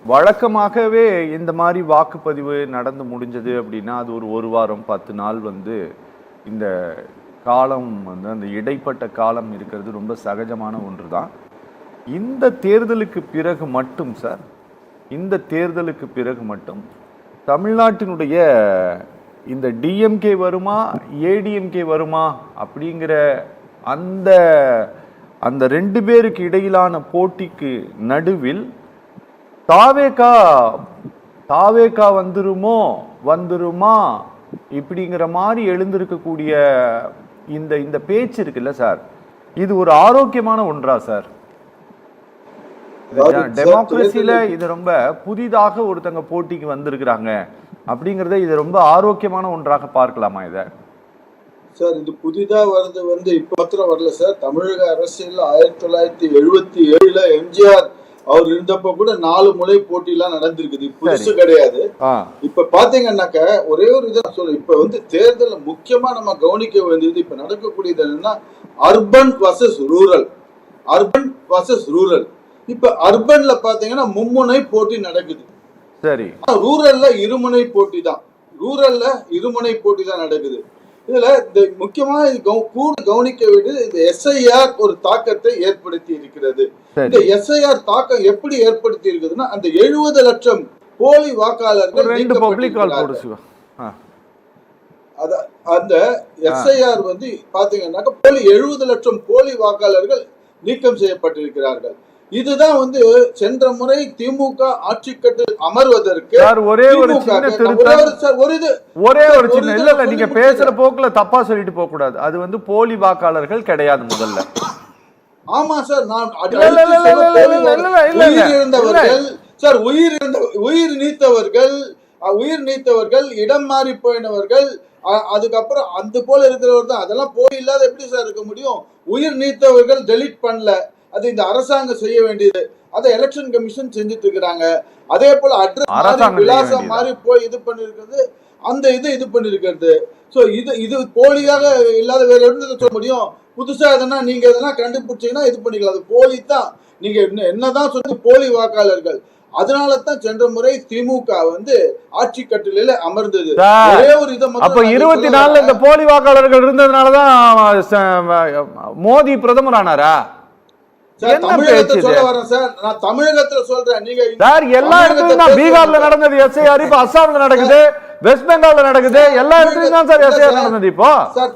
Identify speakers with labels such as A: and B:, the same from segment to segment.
A: வழக்கமாகவே இந்த மாதிரி வாக்குப்பதிவு நடந்து முடிஞ்சது அப்படின்னா அது ஒரு வாரம் 10 நாள் இந்த காலம் அந்த இடைப்பட்ட காலம் இருக்கிறது ரொம்ப சகஜமான ஒன்று தான். இந்த தேர்தலுக்கு பிறகு மட்டும் சார், இந்த தேர்தலுக்கு பிறகு மட்டும் தமிழ்நாட்டினுடைய இந்த டிஎம்கே வருமா ஏடிஎம்கே வருமா அப்படிங்கிற அந்த அந்த 2 பேருக்கு இடையிலான போட்டிக்கு நடுவில் தாவேகா வந்துருமா இப்படிங்கிற மாதிரி எழுந்திருக்கக்கூடிய இந்த பேச்சு இருக்குல்ல சார், இது ஒரு ஆரோக்கியமான ஒன்றா சார்? டெமோக்ரஸில இது ரொம்ப புதிதாக ஒருத்தங்க போட்டிக்கு வந்திருக்கிறாங்க அப்படிங்கறத இது ரொம்ப ஆரோக்கியமான ஒன்றாக பார்க்கலாமா இத?
B: சார் இது புதிதா வருது இப்ப மாத்திரம் வரல சார். தமிழக அரசியல் 1977 எம்ஜிஆர் அவர் இருந்தப்ப கூட 4 முறை போட்டி எல்லாம் நடந்திருக்குது, புதுசு கிடையாது. இப்ப பாத்தீங்கன்னாக்க ஒரே ஒரு இதை சொல்ல, இப்ப தேர்தல் முக்கியமா நம்ம கவனிக்க வேண்டியது இப்ப நடக்கக்கூடியது என்னன்னா அர்பன் வர்சஸ் ரூரல். இப்ப அர்பன்ல பாத்தீங்கன்னா மும்முனை போட்டி நடக்குது,
A: சரி.
B: ரூரல்ல இருமுனை போட்டி தான் நடக்குது. இதுல இந்த முக்கியமா கவனிக்க வேண்டியது இந்த எஸ்ஐஆர் ஒரு தாக்கத்தை ஏற்படுத்தி இருக்கிறது. இந்த எஸ்ஐஆர் தாக்கம் எப்படி ஏற்படுத்தி இருக்குதுன்னா அந்த 70 லட்சம் போலி வாக்காளர்கள் அந்த எஸ்ஐஆர் பாத்தீங்கன்னாக்க 70 லட்சம் போலி வாக்காளர்கள் நீக்கம் செய்யப்பட்டிருக்கிறார்கள். இதுதான் சென்ற முறை திமுக ஆட்சி கட்டில் அமர்வதற்கு
A: ஒரே ஒரு சின்ன இல்ல நீங்க பேசுற போக்குல தப்பா சொல்லிட்டு போக கூடாது. அது போலி வாக்காளர்கள் கிடையாது முதல்ல.
B: ஆமா சார், நான் உயிர் நீத்தவர்கள் இடம் மாறி போயினவர்கள், அதுக்கப்புறம் அந்த போல இருக்கிறவர் தான். அதெல்லாம் போலி இல்லாத எப்படி சார் இருக்க முடியும்? உயிர் நீத்தவர்கள் டெலிட் பண்ணல, அது இந்த அரசாங்கம் செய்ய வேண்டியது. அதை எலெக்ஷன் கமிஷன் செஞ்சுட்டு இருக்கிறாங்க. அதே போல அட்ரஸ் விலாசம் மாதிரி போய் இது பண்ணிருக்கிறது, அந்த இது பண்ணிருக்கிறது. சோ இது போலியாக இல்லாத வேற எதுவும் சொல்ல முடியும்? புதுசா எதனா நீங்க எதனா கண்டுபிடிச்சீங்கன்னா இது பண்ணிக்கலாம். அது போலி தான். நீங்க என்னதான் சொல்லி போலி வாக்காளர்கள். அதனால தான் சென்ற முறை திமுக ஆட்சி கட்டில அமர்ந்தது. ஒரே ஒரு இதை
A: அப்ப 24 இந்த போலி வாக்காளர்கள் இருந்ததுனாலதான் மோடி பிரதமர் ஆனாரா?
B: தமிழகத்துல சொல்ல வரேன் சார், நான் தமிழகத்துல சொல்றேன். நீங்க
A: எல்லா இடத்துலயும் பீகார்ல நடந்தது எஸ்ஐஆர், இப்ப அஸ்ஸாம்ல நடக்குது, வெஸ்ட் பெங்கால்ல நடக்குது, எல்லா இடத்துலயும் தான் சார் எஸ்ஐஆர் நடந்தது. இப்போ
B: சார்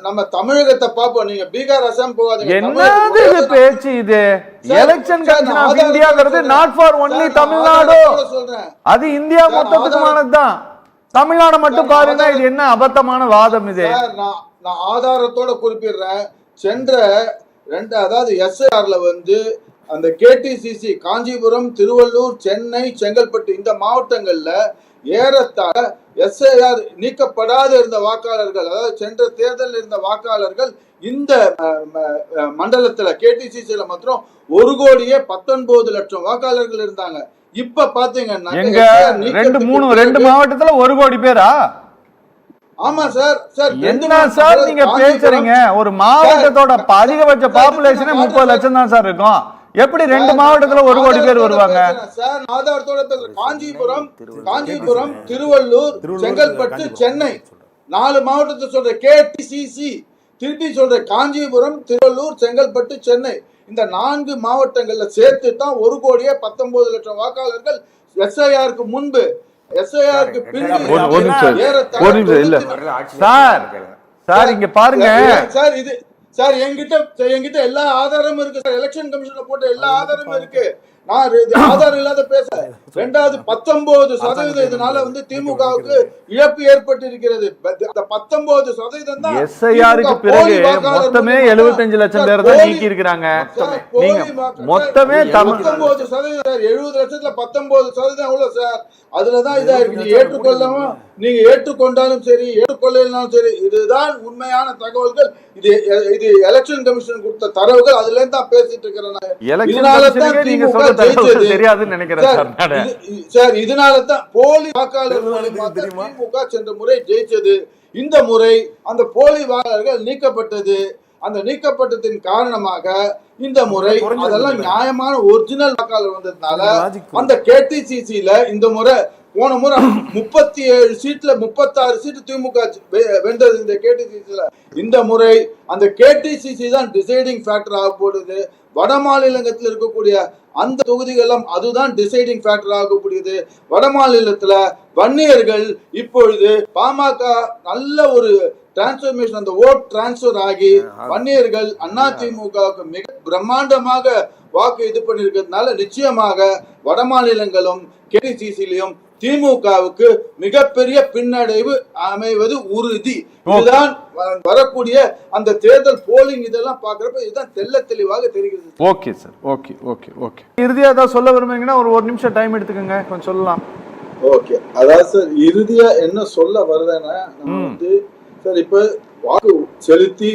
B: நம்ம தமிழகத்தை பாப்போம், நீங்க பீகார் அஸ்ஸாம் போகாதீங்க.
A: என்னது இது பேச்சு? இது எலெக்ஷன் கமிஷன் ஆஃப் இந்தியாங்கிறது நாட் ஃபார் ஒன்லி தமிழ்நாடு, அது இந்தியா மொத்தத்துக்குமானது தான். தமிழ்நாடு மட்டும் பாருங்க, இது என்ன அபத்தமான வாதம் இது?
B: நான் ஆதாரத்தோட குறிப்பிடுறேன். சென்ற அதாவது எஸ்ஐஆர்ல அந்த கேடிசிசி காஞ்சிபுரம், திருவள்ளூர், சென்னை, செங்கல்பட்டு இந்த மாவட்டங்கள்ல ஏறத்தாழ எஸ்ஐஆர் நீக்கப்படாத இருந்த வாக்காளர்கள், அதாவது சென்ற தேர்தலில் இருந்த வாக்காளர்கள் இந்த மண்டலத்துல கேடிசிசில மாத்திரம் 1,19 லட்சம் வாக்காளர்கள் இருந்தாங்க. இப்ப பாத்தீங்கன்னா
A: 2 மாவட்டத்துல 1 கோடி பேரா?
B: ஆமா சார்.
A: என்ன சார் நீங்க பேசுறீங்க? ஒரு மாவட்டத்தோட அதிகபட்ச பாப்புலேஷனே 30 லட்சம் தான் சார் இருக்கும். எப்படி 2 மாவட்டத்துல 1 கோடி பேர் வருவாங்க
B: சார்? ஆதாரத்தோட காஞ்சிபுரம், திருவள்ளூர், செங்கல்பட்டு, சென்னை 4 மாவட்டத்தை சொல்ற கேடிசிசி. திருப்பி சொல்ற காஞ்சிபுரம், திருவள்ளூர், செங்கல்பட்டு, சென்னை இந்த 4 மாவட்டங்கள்ல சேர்த்து தான் 1,19 லட்சம் வாக்காளர்கள் எஸ்ஐஆருக்கு முன்பு.
A: இங்க பாருங்க
B: சார், இது சார் என்கிட்ட எல்லா ஆதாரமும் இருக்கு சார். எலெக்ஷன் கமிஷன்ல போட்ட எல்லா ஆதாரமும் இருக்கு. நான் ஆதாரம் இல்லாத பேச. 19% இதனால திமுகவுக்கு இழப்பு ஏற்பட்டு இருக்கிறது. 19% தான்
A: எஸ்ஐஆருக்கு பிறகு மொத்தமே 75 லட்சம் பேர் தான் நீக்கி இருக்காங்க. மொத்தமே
B: 19% 70 லட்சத்துல 19% எவ்வளவு சார்? அதுலதான் இதா இருக்கு. நீங்க ஏற்றுக்கொண்டாலும் சரி, ஏற்றுக்கொள்ளாலும் சரி, இதுதான் உண்மையான தகவல்கள். இது எலெக்ஷன் கமிஷன் கொடுத்த தரவுகள். அதுல இருந்து தான் பேசிட்டு இருக்கிறேன். இதனாலதான் திமுக
A: தெரியாதுன்னு நினைக்கிறேன்
B: சார். இதனாலதான் போலி வாக்காளர்கள் திமுக சென்ற முறை ஜெயிச்சது. இந்த முறை அந்த போலி வாக்காளர்கள் நீக்கப்பட்டது. அந்த நீக்கப்பட்டதின் காரணமாக இந்த முறை அதெல்லாம் நியாயமான ஒரிஜினல் வாக்காளர் வந்ததுனால அந்த கேடிசிசில இந்த முறை போன முறை 37 சீட்ல 36 சீட்டு திமுக வென்றது இந்த கேடிசிசில. இந்த முறை அந்த கேடிசிசி தான் டிசைடிங் ஃபேக்டர் ஆக போடுது. வட மாநிலத்தில் இருக்கக்கூடிய அந்த தொகுதிகளும் அதுதான் டிசைடிங் ஃபேக்டர் ஆகக்கூடியது. வட மாநிலத்துல வன்னியர்கள் இப்பொழுது பாமக நல்ல ஒரு டிரான்ஸ்பர்மேஷன், அந்த ஓட் டிரான்ஸ்பர் ஆகி வன்னியர்கள் அதிமுகவுக்கு மிக பிரம்மாண்டமாக வாக்கு இது பண்ணிருக்கிறதுனால நிச்சயமாக வட மாநிலங்களும் கேடிசிசிலையும் திமுகவுக்கு மிகப்பெரிய பின்னடைவு அமைவது உறுதி. இதுதான் வரக்கூடிய அந்த தேர்தல் போலிங் இதெல்லாம் பாக்குறப்ப இதுதான் தெள்ள தெளிவாக தெரிகிறது.
A: Okay sir, okay okay okay. இறுதியா ஏதாவது சொல்ல விரும்புறீங்கன்னா ஒரு நிமிஷம் டைம் எடுத்துக்கோங்க, கொஞ்சம் சொல்லலாம்.
B: ஓகே, அதாவது சார் இறுதியா என்ன சொல்ல வருதுன்னா, நான் வந்து சார் இப்ப வாக்கு செலுத்தி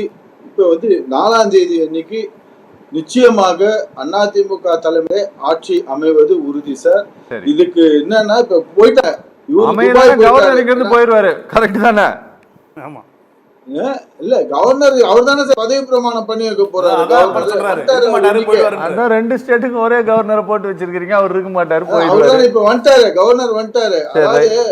B: இப்ப வந்து 4ஆம் தேதி அன்னைக்கு நிச்சயமாக அதிமுக தலைமை ஆட்சி அமைவது உறுதி சார். இதுக்கு என்னன்னா இப்ப போயிட்டாங்க,
A: போயிருவாரு. கரெக்ட் தானே?
C: ஆமா
B: இல்ல கவர்னர் அவர் தானே சார் பதவி பிரமாணம் பண்ணி வைக்க போறாரு.
A: அதான் 2 ஸ்டேட்டுக்கும் ஒரே கவர்னரை போட்டு வச்சிருக்கீங்க, அவர் இருக்க மாட்டாரு.
B: அவர் தானே இப்ப வந்துட்டாரு, கவர்னர் வந்துட்டாரு. அதாவது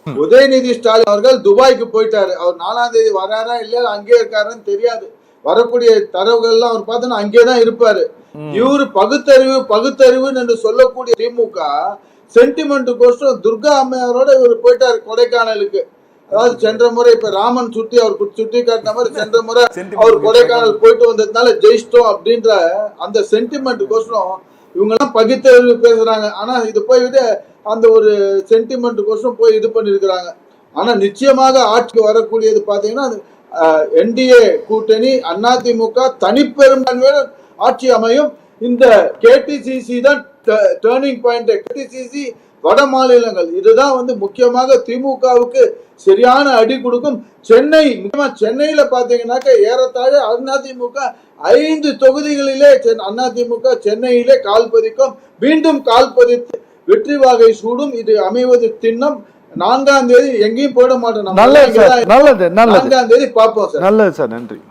B: உதயநிதி ஸ்டாலின் அவர்கள் துபாய்க்கு போயிட்டாரு. அவர் 4ஆம் தேதி வராரா இல்லையா அங்கே இருக்காருன்னு தெரியாது. வரக்கூடிய தரவுகள் எல்லாம் அவர் பார்த்தோன்னா அங்கேதான் இருப்பாரு. இவரு பகுத்தறிவுன்னு என்று சொல்லக்கூடிய திமுக சென்டிமெண்ட்டுக்கோசம் துர்கா அம்மையாரோட இவர் போயிட்டாரு கொடைக்கானலுக்கு. அதாவது சென்ற முறை இப்ப ராமன் அவர் சுட்டி காட்டின மாதிரி சென்ற முறை அவர் கொடைக்கானல் போயிட்டு வந்ததுனால ஜெயிச்சிட்டோம் அப்படின்ற அந்த சென்டிமெண்ட்டுக்கோசரம் இவங்க எல்லாம் பகுத்தறிவு பேசுறாங்க. ஆனா இது போய்விட்டு அந்த ஒரு சென்டிமெண்ட்டுக்கோசரம் போய் இது பண்ணிருக்கிறாங்க. ஆனா நிச்சயமாக ஆட்சிக்கு வரக்கூடியது பாத்தீங்கன்னா என்டிஏ கூட்டணி அதிமுக தனிப்பெரும்பான்மையுடன் ஆட்சி அமையும். இந்த கேடிசிசி தான் டர்னிங் பாயிண்ட். கேடிசிசி வட மாநிலங்கள் இதுதான் வந்து முக்கியமாக திமுகவுக்கு சரியான அடி கொடுக்கும். சென்னையில பாத்தீங்கன்னாக்க ஏறத்தாழ அதிமுக 5 தொகுதிகளிலே அதிமுக சென்னையிலே கால் பதிக்கும். மீண்டும் கால் பதித்து வெற்றி வாகை சூடும். இது அமைவது திண்ணம். 4ஆம் தேதி எங்கேயும் போயிட மாட்டோம்.
A: 4ஆம் தேதி பார்ப்போம் சார்.
B: நல்லது சார், நன்றி.